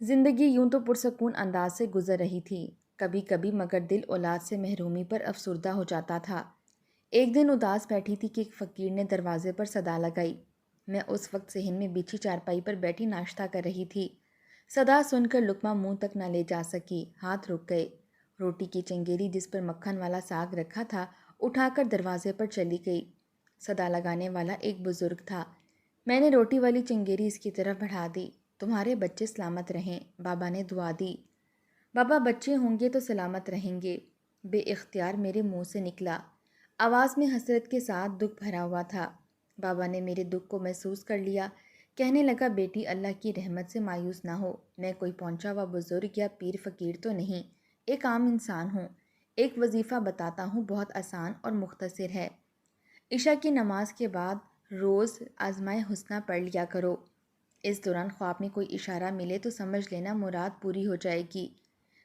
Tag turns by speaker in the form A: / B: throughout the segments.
A: زندگی یوں تو پرسکون انداز سے گزر رہی تھی کبھی کبھی، مگر دل اولاد سے محرومی پر افسردہ ہو جاتا تھا۔ ایک دن اداس بیٹھی تھی کہ ایک فقیر نے دروازے پر صدا لگائی۔ میں اس وقت صحن میں بچھی چارپائی پر بیٹھی ناشتہ کر رہی تھی۔ صدا سن کر لقمہ منہ تک نہ لے جا سکی، ہاتھ رک گئے۔ روٹی کی چنگیری جس پر مکھن والا ساگ رکھا تھا اٹھا کر دروازے پر چلی گئی۔ صدا لگانے والا ایک بزرگ تھا۔ میں نے روٹی والی چنگیری اس کی طرف بڑھا دی۔ تمہارے بچے سلامت رہیں، بابا نے دعا دی۔ بابا بچے ہوں گے تو سلامت رہیں گے، بے اختیار میرے منہ سے نکلا۔ آواز میں حسرت کے ساتھ دکھ بھرا ہوا تھا۔ بابا نے میرے دکھ کو محسوس کر لیا، کہنے لگا بیٹی اللہ کی رحمت سے مایوس نہ ہو، میں کوئی پہنچا ہوا بزرگ یا پیر فقیر تو نہیں، ایک عام انسان ہوں۔ ایک وظیفہ بتاتا ہوں، بہت آسان اور مختصر ہے۔ عشاء کی نماز کے بعد روز آزمائے حسنہ پڑھ لیا کرو۔ اس دوران خواب میں کوئی اشارہ ملے تو سمجھ لینا مراد پوری ہو جائے گی۔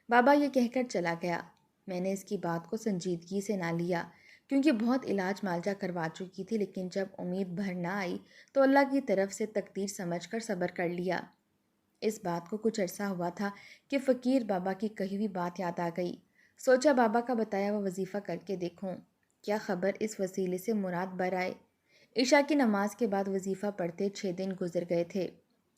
A: بابا یہ کہہ کر چلا گیا۔ میں نے اس کی بات کو سنجیدگی سے نہ لیا، کیونکہ بہت علاج معالجہ کروا چکی تھی، لیکن جب امید بھر نہ آئی تو اللہ کی طرف سے تقدیر سمجھ کر صبر کر لیا۔ اس بات کو کچھ عرصہ ہوا تھا کہ فقیر بابا کی کہی ہوئی بات یاد آ گئی۔ سوچا بابا کا بتایا وہ وظیفہ کر کے دیکھوں، کیا خبر اس وسیلے سے مراد بر آئے۔ عشاء کی نماز کے بعد وظیفہ پڑھتے 6 دن گزر گئے تھے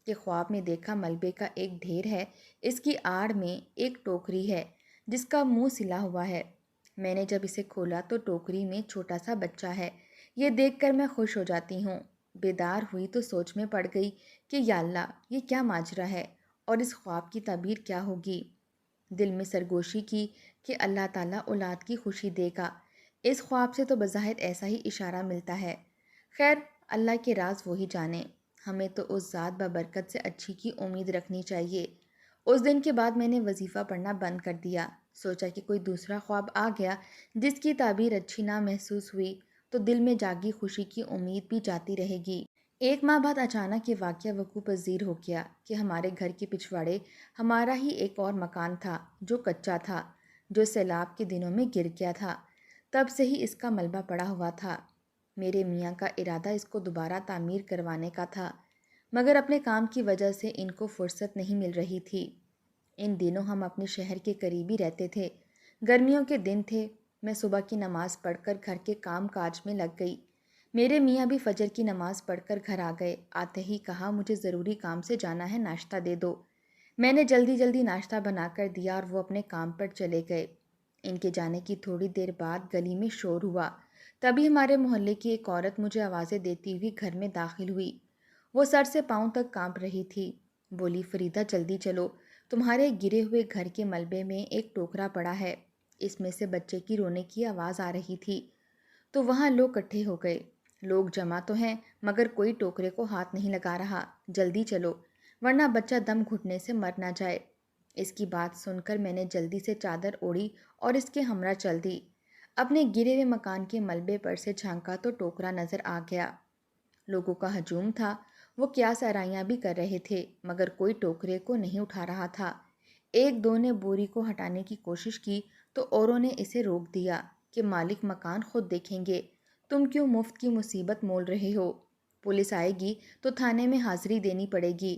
A: کہ خواب میں دیکھا ملبے کا ایک ڈھیر ہے، اس کی آڑ میں ایک ٹوکری ہے جس کا منہ سلا ہوا ہے۔ میں نے جب اسے کھولا تو ٹوکری میں چھوٹا سا بچہ ہے۔ یہ دیکھ کر میں خوش ہو جاتی ہوں۔ بیدار ہوئی تو سوچ میں پڑ گئی کہ یا اللہ، یہ کیا ماجرا ہے اور اس خواب کی تعبیر کیا ہوگی۔ دل میں سرگوشی کی کہ اللہ تعالیٰ اولاد کی خوشی دے گا۔ اس خواب سے تو بظاہر ایسا ہی اشارہ ملتا ہے۔ خیر، اللہ کے راز وہی جانے، ہمیں تو اس ذات ببرکت سے اچھی کی امید رکھنی چاہیے۔ اس دن کے بعد میں نے وظیفہ پڑھنا بند کر دیا۔ سوچا کہ کوئی دوسرا خواب آ گیا جس کی تعبیر اچھی نہ محسوس ہوئی تو دل میں جاگی خوشی کی امید بھی جاتی رہے گی۔ 1 ماہ بعد اچانک یہ واقعہ وقوع پذیر ہو گیا کہ ہمارے گھر کے پچھواڑے ہمارا ہی ایک اور مکان تھا جو کچا تھا، جو سیلاب کے دنوں میں گر گیا تھا۔ تب سے ہی اس کا ملبہ پڑا ہوا تھا۔ میرے میاں کا ارادہ اس کو دوبارہ تعمیر کروانے کا تھا، مگر اپنے کام کی وجہ سے ان کو فرصت نہیں مل رہی تھی۔ ان دنوں ہم اپنے شہر کے قریب ہی رہتے تھے۔ گرمیوں کے دن تھے۔ میں صبح کی نماز پڑھ کر گھر کے کام کاج میں لگ گئی۔ میرے میاں بھی فجر کی نماز پڑھ کر گھر آ گئے۔ آتے ہی کہا مجھے ضروری کام سے جانا ہے، ناشتہ دے دو۔ میں نے جلدی جلدی ناشتہ بنا کر دیا اور وہ اپنے کام پر چلے گئے۔ ان کے جانے کی تھوڑی دیر بعد گلی میں شور ہوا۔ تبھی ہمارے محلے کی ایک عورت مجھے آوازیں دیتی ہوئی گھر میں داخل ہوئی۔ وہ سر سے پاؤں تک کانپ رہی تھی۔ بولی فریدہ جلدی چلو، تمہارے گرے ہوئے گھر کے ملبے میں ایک ٹوکرا پڑا ہے، اس میں سے بچے کی رونے کی آواز آ رہی تھی۔ تو وہاں لوگ اکٹھے ہو گئے۔ لوگ جمع تو ہیں مگر کوئی ٹوکرے کو ہاتھ نہیں لگا رہا، جلدی چلو ورنہ بچہ دم گھٹنے سے مر نہ جائے۔ اس کی بات سن کر میں نے جلدی سے چادر اوڑھی اور اس کے ہمراہ چل دی۔ اپنے گرے ہوئے مکان کے ملبے پر سے جھانکا تو ٹوکرا نظر آ گیا۔ لوگوں کا ہجوم تھا، وہ قیاس آرائیاں بھی کر رہے تھے مگر کوئی ٹوکرے کو نہیں اٹھا رہا تھا۔ 1-2 نے بوری کو ہٹانے کی کوشش کی تو اوروں نے اسے روک دیا کہ مالک مکان خود دیکھیں گے، تم کیوں مفت کی مصیبت مول رہے ہو؟ پولیس آئے گی تو تھانے میں حاضری دینی پڑے گی۔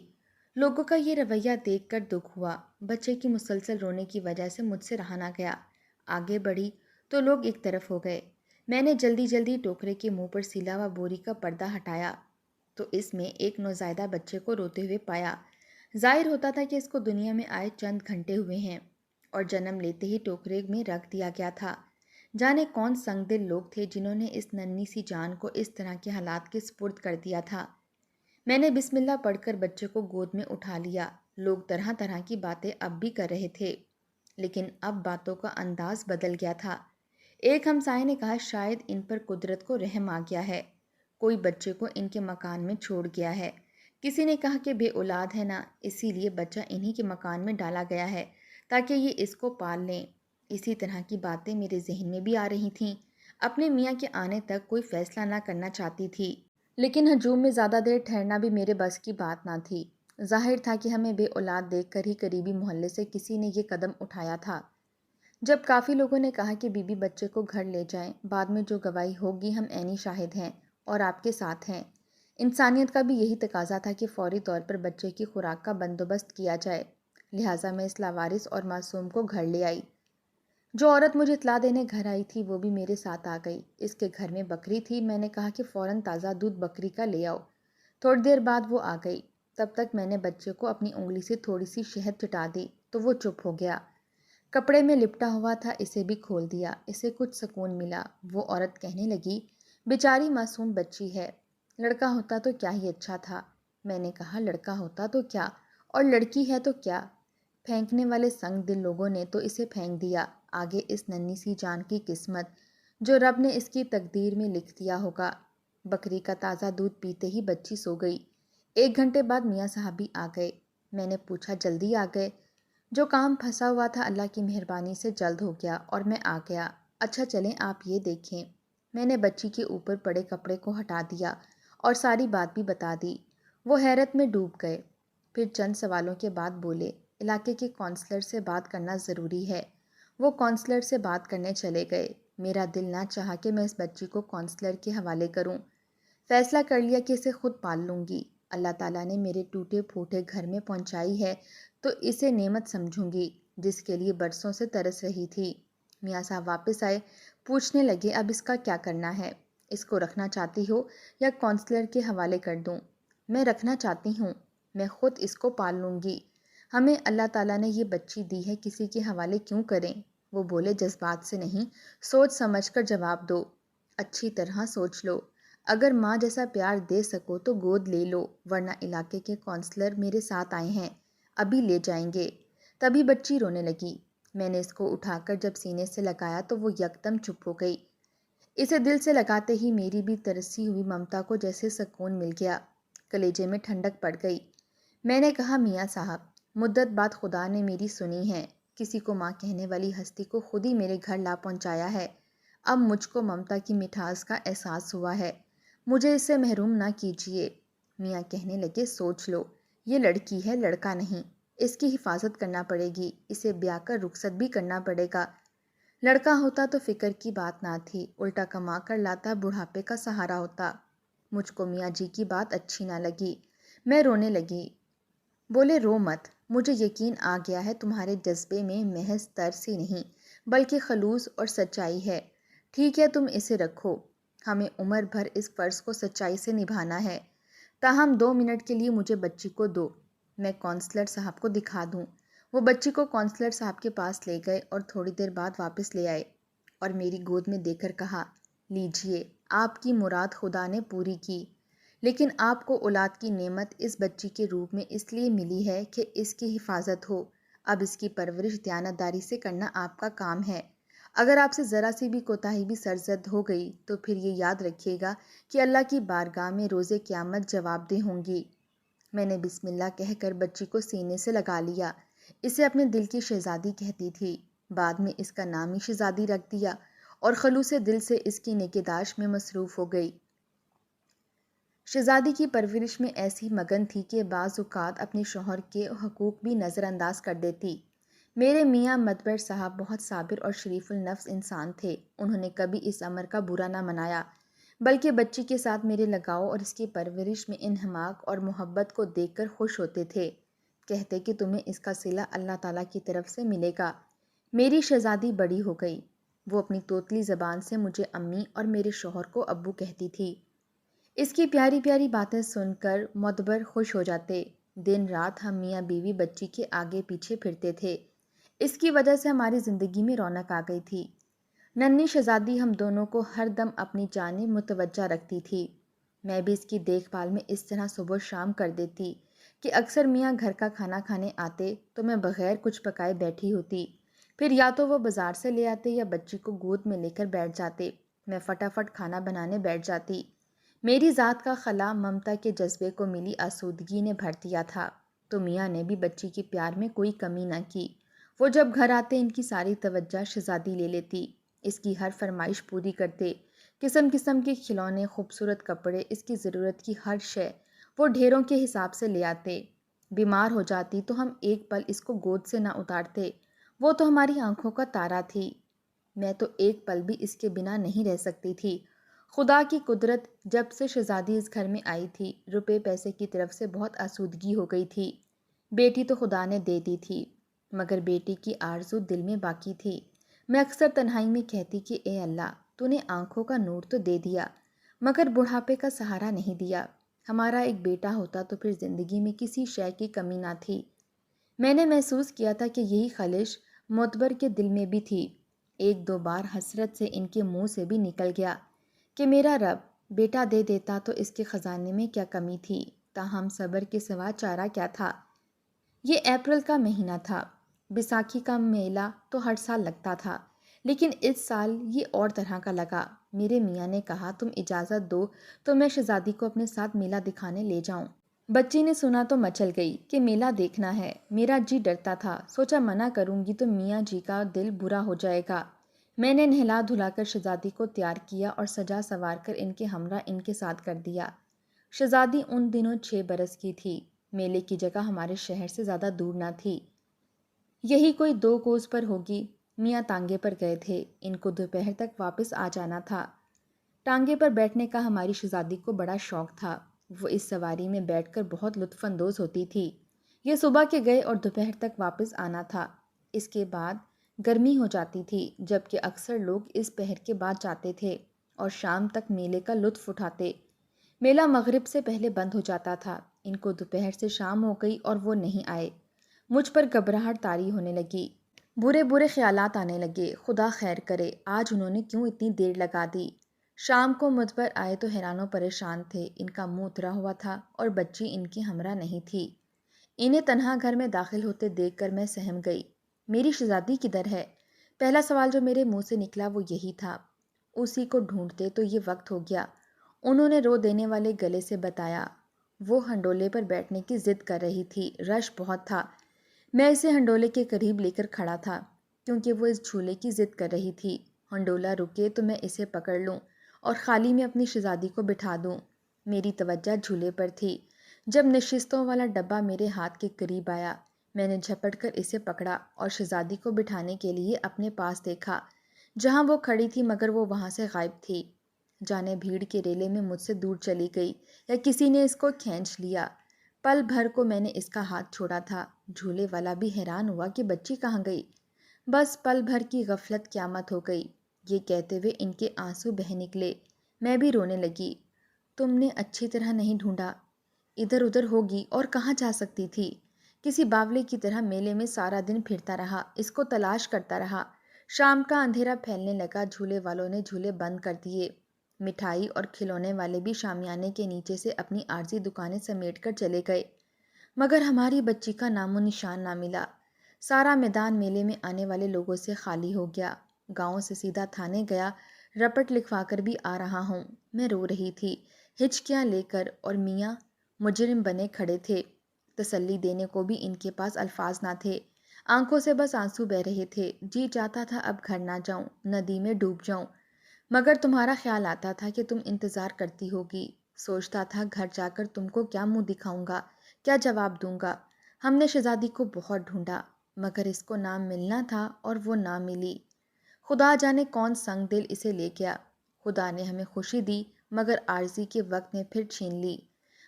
A: لوگوں کا یہ رویہ دیکھ کر دکھ ہوا۔ بچے کی مسلسل رونے کی وجہ سے مجھ سے رہا نہ گیا۔ آگے بڑھی تو لوگ ایک طرف ہو گئے۔ میں نے جلدی جلدی ٹوکرے کے منہ پر سلا ہوا بوری کا پردہ ہٹایا تو اس میں ایک نوزائیدہ بچے کو روتے ہوئے پایا۔ ظاہر ہوتا تھا کہ اس کو دنیا میں آئے چند گھنٹے ہوئے ہیں اور جنم لیتے ہی ٹوکرے میں رکھ دیا گیا تھا۔ جانے کون سنگ دل لوگ تھے جنہوں نے اس ننھی سی جان کو اس طرح کے حالات کے سپرد کر دیا تھا۔ میں نے بسم اللہ پڑھ کر بچے کو گود میں اٹھا لیا۔ لوگ طرح طرح کی باتیں اب بھی کر رہے تھے، لیکن اب باتوں کا انداز بدل گیا تھا۔ ایک ہمسائے نے کہا شاید ان پر قدرت کو رحم آ گیا ہے، کوئی بچے کو ان کے مکان میں چھوڑ گیا ہے۔ کسی نے کہا کہ بے اولاد ہے نا، اسی لیے بچہ انہی کے مکان میں ڈالا گیا ہے تاکہ یہ اس کو پال لیں۔ اسی طرح کی باتیں میرے ذہن میں بھی آ رہی تھیں۔ اپنے میاں کے آنے تک کوئی فیصلہ نہ کرنا چاہتی تھی، لیکن ہجوم میں زیادہ دیر ٹھہرنا بھی میرے بس کی بات نہ تھی۔ ظاہر تھا کہ ہمیں بے اولاد دیکھ کر ہی قریبی محلے سے کسی نے یہ قدم اٹھایا تھا۔ جب کافی لوگوں نے کہا کہ بی بی بچے کو گھر لے جائیں، بعد میں جو گواہی ہوگی ہم عینی شاہد ہیں اور آپ کے ساتھ ہیں۔ انسانیت کا بھی یہی تقاضا تھا کہ فوری طور پر بچے کی خوراک کا بندوبست کیا جائے۔ لہٰذا میں اس لاوارث اور معصوم کو گھر لے آئی۔ جو عورت مجھے اطلاع دینے گھر آئی تھی وہ بھی میرے ساتھ آ گئی۔ اس کے گھر میں بکری تھی۔ میں نے کہا کہ فوراً تازہ دودھ بکری کا لے آؤ۔ تھوڑی دیر بعد وہ آ گئی۔ تب تک میں نے بچے کو اپنی انگلی سے تھوڑی سی شہد چٹا دی تو وہ چپ ہو گیا۔ کپڑے میں لپٹا ہوا تھا، اسے بھی کھول دیا۔ اسے کچھ سکون ملا۔ وہ عورت کہنے لگی، بیچاری معصوم بچی ہے، لڑکا ہوتا تو کیا ہی اچھا تھا۔ میں نے کہا لڑکا ہوتا تو کیا، اور لڑکی ہے تو کیا؟ پھینکنے والے سنگ دل لوگوں نے تو اسے پھینک دیا، آگے اس ننھی سی جان کی قسمت جو رب نے اس کی تقدیر میں لکھ دیا ہوگا۔ بکری کا تازہ دودھ پیتے ہی بچی سو گئی۔ 1 گھنٹے بعد میاں صاحب بھی آ گئے۔ میں نے پوچھا جلدی آ گئے؟ جو کام پھنسا ہوا تھا اللہ کی مہربانی سے جلد ہو گیا اور میں آ گیا۔ اچھا چلیں آپ یہ دیکھیں۔ میں نے بچی کے اوپر پڑے کپڑے کو ہٹا دیا اور ساری بات بھی بتا دی۔ وہ حیرت میں ڈوب گئے، پھر چند سوالوں کے بعد بولے، علاقے کے کونسلر سے بات کرنا ضروری ہے۔ وہ کونسلر سے بات کرنے چلے گئے۔ میرا دل نہ چاہا کہ میں اس بچی کو کونسلر کے حوالے کروں۔ فیصلہ کر لیا کہ اسے خود پال لوں گی۔ اللہ تعالیٰ نے میرے ٹوٹے پھوٹے گھر میں پہنچائی ہے تو اسے نعمت سمجھوں گی جس کے لیے برسوں سے ترس رہی تھی۔ میاں صاحب واپس آئے، پوچھنے لگے اب اس کا کیا کرنا ہے؟ اس کو رکھنا چاہتی ہو یا کونسلر کے حوالے کر دوں؟ میں رکھنا چاہتی ہوں، میں خود اس کو پال لوں گی۔ ہمیں اللہ تعالیٰ نے یہ بچی دی ہے، کسی کے حوالے کیوں کریں؟ وہ بولے جذبات سے نہیں، سوچ سمجھ کر جواب دو، اچھی طرح سوچ لو۔ اگر ماں جیسا پیار دے سکو تو گود لے لو، ورنہ علاقے کے کونسلر میرے ساتھ آئے ہیں، ابھی لے جائیں گے۔ تبھی بچی رونے لگی۔ میں نے اس کو اٹھا کر جب سینے سے لگایا تو وہ یکدم چپ ہو گئی۔ اسے دل سے لگاتے ہی میری بھی ترسی ہوئی ممتا کو جیسے سکون مل گیا، کلیجے میں ٹھنڈک پڑ گئی۔ میں نے کہا میاں صاحب، مدت بعد خدا نے میری سنی ہے، کسی کو ماں کہنے والی ہستی کو خود ہی میرے گھر لا پہنچایا ہے۔ اب مجھ کو ممتا کی مٹھاس کا احساس ہوا ہے، مجھے اس سے محروم نہ کیجیے۔ میاں کہنے لگے سوچ لو، یہ لڑکی ہے، لڑکا نہیں، اس کی حفاظت کرنا پڑے گی، اسے بیاہ کر رخصت بھی کرنا پڑے گا۔ لڑکا ہوتا تو فکر کی بات نہ تھی، الٹا کما کر لاتا بڑھاپے کا سہارا ہوتا۔ مجھ کو میاں جی کی بات اچھی نہ لگی، میں رونے لگی۔ بولے رو مت، مجھے یقین آ گیا ہے تمہارے جذبے میں محض ترس ہی نہیں بلکہ خلوص اور سچائی ہے۔ ٹھیک ہے تم اسے رکھو، ہمیں عمر بھر اس فرض کو سچائی سے نبھانا ہے۔ تاہم 2 منٹ کے لیے مجھے بچی کو دو، میں کونسلر صاحب کو دکھا دوں۔ وہ بچی کو کونسلر صاحب کے پاس لے گئے اور تھوڑی دیر بعد واپس لے آئے اور میری گود میں دے کر کہا، لیجئے، آپ کی مراد خدا نے پوری کی، لیکن آپ کو اولاد کی نعمت اس بچی کے روپ میں اس لیے ملی ہے کہ اس کی حفاظت ہو۔ اب اس کی پرورش دیانتداری سے کرنا آپ کا کام ہے۔ اگر آپ سے ذرا سی بھی کوتاہی بھی سرزد ہو گئی تو پھر یہ یاد رکھیے گا کہ اللہ کی بارگاہ میں روز قیامت جواب دہ ہوں گی۔ میں نے بسم اللہ کہہ کر بچی کو سینے سے لگا لیا۔ اسے اپنے دل کی شہزادی کہتی تھی، بعد میں اس کا نام ہی شہزادی رکھ دیا اور خلوص دل سے اس کی نگہداشت میں مصروف ہو گئی۔ شہزادی کی پرورش میں ایسی مگن تھی کہ بعض اوقات اپنے شوہر کے حقوق بھی نظر انداز کر دیتی۔ میرے میاں مدبر صاحب بہت صابر اور شریف النفس انسان تھے، انہوں نے کبھی اس امر کا برا نہ منایا، بلکہ بچی کے ساتھ میرے لگاؤ اور اس کی پرورش میں انہماک اور محبت کو دیکھ کر خوش ہوتے تھے، کہتے کہ تمہیں اس کا صلہ اللہ تعالیٰ کی طرف سے ملے گا۔ میری شہزادی بڑی ہو گئی، وہ اپنی توتلی زبان سے مجھے امی اور میرے شوہر کو ابو کہتی تھی۔ اس کی پیاری پیاری باتیں سن کر مدبر خوش ہو جاتے۔ دن رات ہم میاں بیوی بچی کے آگے پیچھے پھرتے تھے، اس کی وجہ سے ہماری زندگی میں رونق آ گئی تھی۔ ننھی شہزادی ہم دونوں کو ہر دم اپنی جانب متوجہ رکھتی تھی۔ میں بھی اس کی دیکھ بھال میں اس طرح صبح و شام کر دیتی کہ اکثر میاں گھر کا کھانا کھانے آتے تو میں بغیر کچھ پکائے بیٹھی ہوتی، پھر یا تو وہ بازار سے لے آتے یا بچی کو گود میں لے کر بیٹھ جاتے، میں فٹافٹ کھانا بنانے بیٹھ جاتی۔ میری ذات کا خلا ممتا کے جذبے کو ملی آسودگی نے بھر دیا تھا، تو میاں نے بھی بچی کے پیار میں کوئی کمی نہ کی۔ وہ جب گھر آتے ان کی ساری توجہ شہزادی لے لیتی، اس کی ہر فرمائش پوری کرتے، قسم قسم کے کھلونے، خوبصورت کپڑے، اس کی ضرورت کی ہر شے وہ ڈھیروں کے حساب سے لے آتے۔ بیمار ہو جاتی تو ہم ایک پل اس کو گود سے نہ اتارتے، وہ تو ہماری آنکھوں کا تارا تھی۔ میں تو ایک پل بھی اس کے بنا نہیں رہ سکتی تھی۔ خدا کی قدرت، جب سے شہزادی اس گھر میں آئی تھی، روپے پیسے کی طرف سے بہت آسودگی ہو گئی تھی۔ بیٹی تو خدا نے دے دی تھی، مگر بیٹی کی آرزو دل میں باقی تھی۔ میں اکثر تنہائی میں کہتی کہ اے اللہ، تو نے آنکھوں کا نور تو دے دیا، مگر بڑھاپے کا سہارا نہیں دیا۔ ہمارا ایک بیٹا ہوتا تو پھر زندگی میں کسی شے کی کمی نہ تھی۔ میں نے محسوس کیا تھا کہ یہی خلش معتبر کے دل میں بھی تھی۔ ایک دو بار حسرت سے ان کے منہ سے بھی نکل گیا کہ میرا رب بیٹا دے دیتا تو اس کے خزانے میں کیا کمی تھی، تاہم صبر کے سوا چارہ کیا تھا۔ یہ اپریل کا مہینہ تھا۔ بیساکھی کا میلہ تو ہر سال لگتا تھا، لیکن اس سال یہ اور طرح کا لگا۔ میرے میاں نے کہا تم اجازت دو تو میں شہزادی کو اپنے ساتھ میلہ دکھانے لے جاؤں۔ بچی نے سنا تو مچل گئی کہ میلہ دیکھنا ہے۔ میرا جی ڈرتا تھا، سوچا منع کروں گی تو میاں جی کا دل برا ہو جائے گا۔ میں نے نہلا دھلا کر شہزادی کو تیار کیا اور سجا سوار کر ان کے ہمراہ ان کے ساتھ کر دیا۔ شہزادی ان دنوں 6 برس کی تھی۔ میلے کی جگہ ہمارے شہر سے زیادہ دور نہ تھی، یہی کوئی 2 کوس پر ہوگی۔ میاں ٹانگے پر گئے تھے، ان کو دوپہر تک واپس آ جانا تھا۔ ٹانگے پر بیٹھنے کا ہماری شہزادی کو بڑا شوق تھا، وہ اس سواری میں بیٹھ کر بہت لطف اندوز ہوتی تھی۔ یہ صبح کے گئے اور دوپہر تک واپس آنا تھا۔ اس کے بعد گرمی ہو جاتی تھی، جبکہ اکثر لوگ اس پہر کے بعد جاتے تھے اور شام تک میلے کا لطف اٹھاتے۔ میلہ مغرب سے پہلے بند ہو جاتا تھا۔ ان کو دوپہر سے شام ہو گئی اور وہ نہیں آئے۔ مجھ پر گھبراہٹ طاری ہونے لگی، برے برے خیالات آنے لگے۔ خدا خیر کرے، آج انہوں نے کیوں اتنی دیر لگا دی۔ شام کو مجھ پر آئے تو حیران و پریشان تھے۔ ان کا منہ اترا ہوا تھا اور بچی ان کی ہمراہ نہیں تھی۔ انہیں تنہا گھر میں داخل ہوتے دیکھ کر میں سہم گئی۔ میری شہزادی کدھر ہے؟ پہلا سوال جو میرے منہ سے نکلا وہ یہی تھا۔ اسی کو ڈھونڈتے تو یہ وقت ہو گیا۔ انہوں نے رو دینے والے گلے سے بتایا، وہ ہنڈولے پر بیٹھنے کی ضد کر رہی تھی، رش بہت تھا۔ میں اسے ہنڈولے کے قریب لے کر کھڑا تھا، کیونکہ وہ اس جھولے کی ضد کر رہی تھی۔ ہنڈولا رکے تو میں اسے پکڑ لوں اور خالی میں اپنی شہزادی کو بٹھا دوں۔ میری توجہ جھولے پر تھی۔ جب نشستوں والا ڈبہ میرے ہاتھ کے قریب آیا، میں نے جھپٹ کر اسے پکڑا اور شہزادی کو بٹھانے کے لیے اپنے پاس دیکھا، جہاں وہ کھڑی تھی، مگر وہ وہاں سے غائب تھی۔ جانے بھیڑ کے ریلے میں مجھ سے دور چلی گئی یا کسی نے اس کو کھینچ لیا۔ پل بھر کو میں نے اس کا ہاتھ چھوڑا تھا۔ جھولے والا بھی حیران ہوا کہ بچی کہاں گئی۔ بس پل بھر کی غفلت قیامت ہو گئی۔ یہ کہتے ہوئے ان کے آنسو بہہ نکلے۔ میں بھی رونے لگی۔ تم نے اچھی طرح نہیں ڈھونڈا، ادھر ادھر ہوگی اور کہاں جا سکتی تھی۔ کسی باولے کی طرح میلے میں سارا دن پھرتا رہا، اس کو تلاش کرتا رہا۔ شام کا اندھیرا پھیلنے لگا، جھولے والوں نے جھولے بند کر دیے۔ مٹھائی اور کھلونے والے بھی شامیانے کے نیچے سے اپنی عارضی دکانیں سمیٹ کر چلے گئے، مگر ہماری بچی کا نام و نشان نہ ملا۔ سارا میدان میلے میں آنے والے لوگوں سے خالی ہو گیا۔ گاؤں سے سیدھا تھانے گیا، رپٹ لکھوا کر بھی آ رہا ہوں۔ میں رو رہی تھی، ہچکیاں لے کر، اور میاں مجرم بنے کھڑے تھے۔ تسلی دینے کو بھی ان کے پاس الفاظ نہ تھے، آنکھوں سے بس آنسو بہہ رہے تھے۔ جی چاہتا تھا اب گھر نہ جاؤں، ندی میں ڈوب جاؤں، مگر تمہارا خیال آتا تھا کہ تم انتظار کرتی ہوگی۔ سوچتا تھا گھر جا کر تم کو کیا منہ دکھاؤں گا، کیا جواب دوں گا۔ ہم نے شہزادی کو بہت ڈھونڈا، مگر اس کو نہ ملنا تھا اور وہ نہ ملی۔ خدا جانے کون سنگ دل اسے لے گیا۔ خدا نے ہمیں خوشی دی، مگر عارضی کے وقت میں پھر چھین لی۔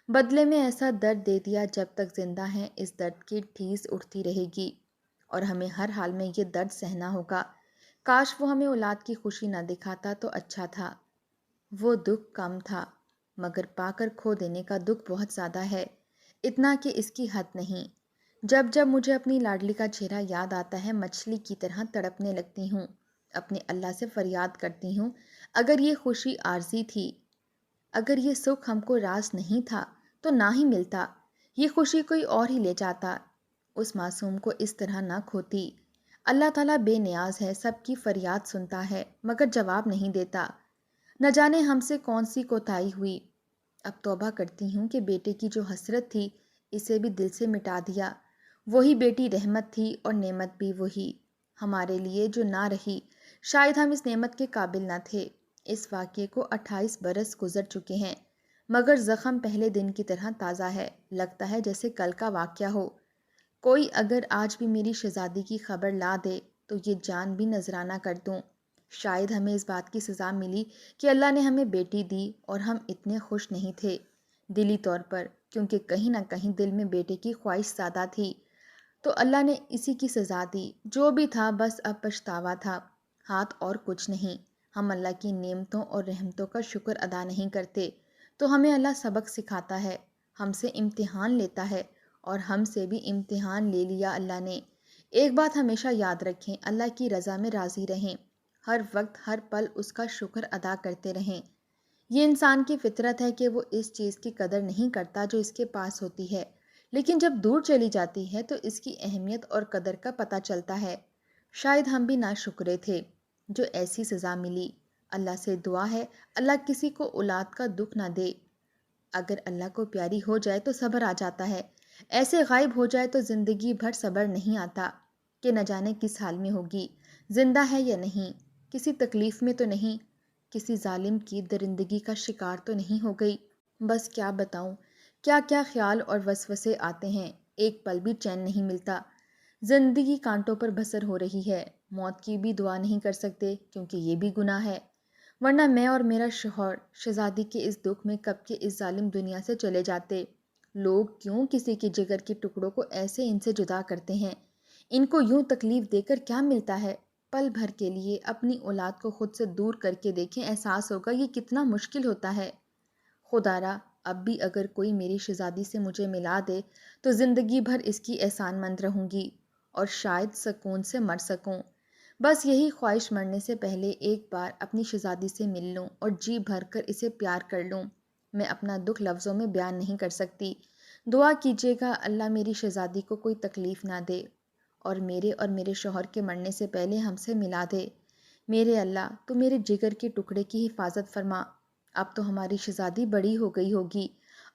A: بدلے میں ایسا درد دے دیا، جب تک زندہ ہیں اس درد کی ٹھیس اٹھتی رہے گی اور ہمیں ہر حال میں یہ درد سہنا ہوگا۔ کاش وہ ہمیں اولاد کی خوشی نہ دکھاتا تو اچھا تھا۔ وہ دکھ کم تھا، مگر پا کر کھو دینے کا دکھ بہت زیادہ ہے، اتنا کہ اس کی حد نہیں۔ جب جب مجھے اپنی لاڈلی کا چہرہ یاد آتا ہے، مچھلی کی طرح تڑپنے لگتی ہوں، اپنے اللہ سے فریاد کرتی ہوں، اگر یہ خوشی عارضی تھی، اگر یہ سکھ ہم کو راز نہیں تھا تو نہ ہی ملتا، یہ خوشی کوئی اور ہی لے جاتا، اس معصوم کو اس طرح نہ کھوتی۔ اللہ تعالیٰ بے نیاز ہے، سب کی فریاد سنتا ہے، مگر جواب نہیں دیتا۔ نہ جانے ہم سے کون سی کوتاہی ہوئی۔ اب توبہ کرتی ہوں کہ بیٹے کی جو حسرت تھی، اسے بھی دل سے مٹا دیا۔ وہی بیٹی رحمت تھی اور نعمت بھی وہی ہمارے لیے جو نہ رہی۔ شاید ہم اس نعمت کے قابل نہ تھے۔ اس واقعے کو 28 برس گزر چکے ہیں، مگر زخم پہلے دن کی طرح تازہ ہے، لگتا ہے جیسے کل کا واقعہ ہو۔ کوئی اگر آج بھی میری شہزادی کی خبر لا دے تو یہ جان بھی نذرانہ کر دوں۔ شاید ہمیں اس بات کی سزا ملی کہ اللہ نے ہمیں بیٹی دی اور ہم اتنے خوش نہیں تھے، دلی طور پر کیونکہ کہیں نہ کہیں دل میں بیٹے کی خواہش زیادہ تھی۔ تو اللہ نے اسی کی سزا دی۔ جو بھی تھا بس اب پچھتاوا تھا، ہاتھ اور کچھ نہیں۔ ہم اللہ کی نعمتوں اور رحمتوں کا شکر ادا نہیں کرتے تو ہمیں اللہ سبق سکھاتا ہے، ہم سے امتحان لیتا ہے، اور ہم سے بھی امتحان لے لیا اللہ نے۔ ایک بات ہمیشہ یاد رکھیں، اللہ کی رضا میں راضی رہیں، ہر وقت ہر پل اس کا شکر ادا کرتے رہیں۔ یہ انسان کی فطرت ہے کہ وہ اس چیز کی قدر نہیں کرتا جو اس کے پاس ہوتی ہے، لیکن جب دور چلی جاتی ہے تو اس کی اہمیت اور قدر کا پتہ چلتا ہے۔ شاید ہم بھی ناشکرے تھے جو ایسی سزا ملی۔ اللہ سے دعا ہے اللہ کسی کو اولاد کا دکھ نہ دے۔ اگر اللہ کو پیاری ہو جائے تو صبر آ جاتا ہے، ایسے غائب ہو جائے تو زندگی بھر صبر نہیں آتا کہ نہ جانے کس حال میں ہوگی، زندہ ہے یا نہیں، کسی تکلیف میں تو نہیں، کسی ظالم کی درندگی کا شکار تو نہیں ہو گئی۔ بس کیا بتاؤں، کیا کیا خیال اور وسوسے آتے ہیں، ایک پل بھی چین نہیں ملتا۔ زندگی کانٹوں پر بسر ہو رہی ہے، موت کی بھی دعا نہیں کر سکتے کیونکہ یہ بھی گناہ ہے، ورنہ میں اور میرا شوہر شہزادی کے اس دکھ میں کب کے اس ظالم دنیا سے چلے جاتے۔ لوگ کیوں کسی کے جگر کے ٹکڑوں کو ایسے ان سے جدا کرتے ہیں؟ ان کو یوں تکلیف دے کر کیا ملتا ہے؟ پل بھر کے لیے اپنی اولاد کو خود سے دور کر کے دیکھیں، احساس ہوگا یہ کتنا مشکل ہوتا ہے۔ خدا را اب بھی اگر کوئی میری شہزادی سے مجھے ملا دے تو زندگی بھر اس کی احسان مند رہوں گی اور شاید سکون سے مر سکوں۔ بس یہی خواہش مرنے سے پہلے ایک بار اپنی شہزادی سے مل لوں اور جی بھر کر اسے پیار کر لوں۔ میں اپنا دکھ لفظوں میں بیان نہیں کر سکتی۔ دعا کیجیے گا اللہ میری شہزادی کو کوئی تکلیف نہ دے اور میرے شوہر کے مرنے سے پہلے ہم سے ملا دے۔ میرے اللہ تو میرے جگر کے ٹکڑے کی حفاظت فرما۔ اب تو ہماری شہزادی بڑی ہو گئی ہوگی،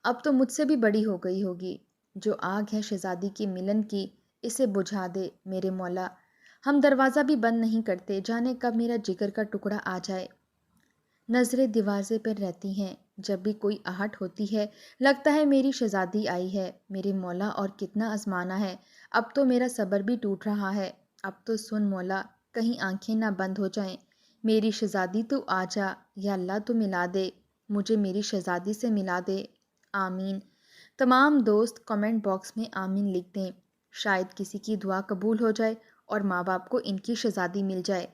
A: اب تو مجھ سے بھی بڑی ہو گئی ہوگی۔ جو آگ ہے شہزادی کی ملن کی اسے بجھا دے میرے مولا۔ ہم دروازہ بھی بند نہیں کرتے، جانے کب میرا جگر کا ٹکڑا آ جائے۔ نظریں دروازے پر رہتی ہیں، جب بھی کوئی آہٹ ہوتی ہے لگتا ہے میری شہزادی آئی ہے۔ میرے مولا اور کتنا آزمانا ہے، اب تو میرا صبر بھی ٹوٹ رہا ہے۔ اب تو سن مولا، کہیں آنکھیں نہ بند ہو جائیں، میری شہزادی تو آ جا، یا اللہ تو ملا دے، مجھے میری شہزادی سے ملا دے، آمین۔ تمام دوست کمنٹ باکس میں آمین لکھ دیں، شاید کسی کی دعا قبول ہو جائے اور ماں باپ کو ان کی شہزادی مل جائے۔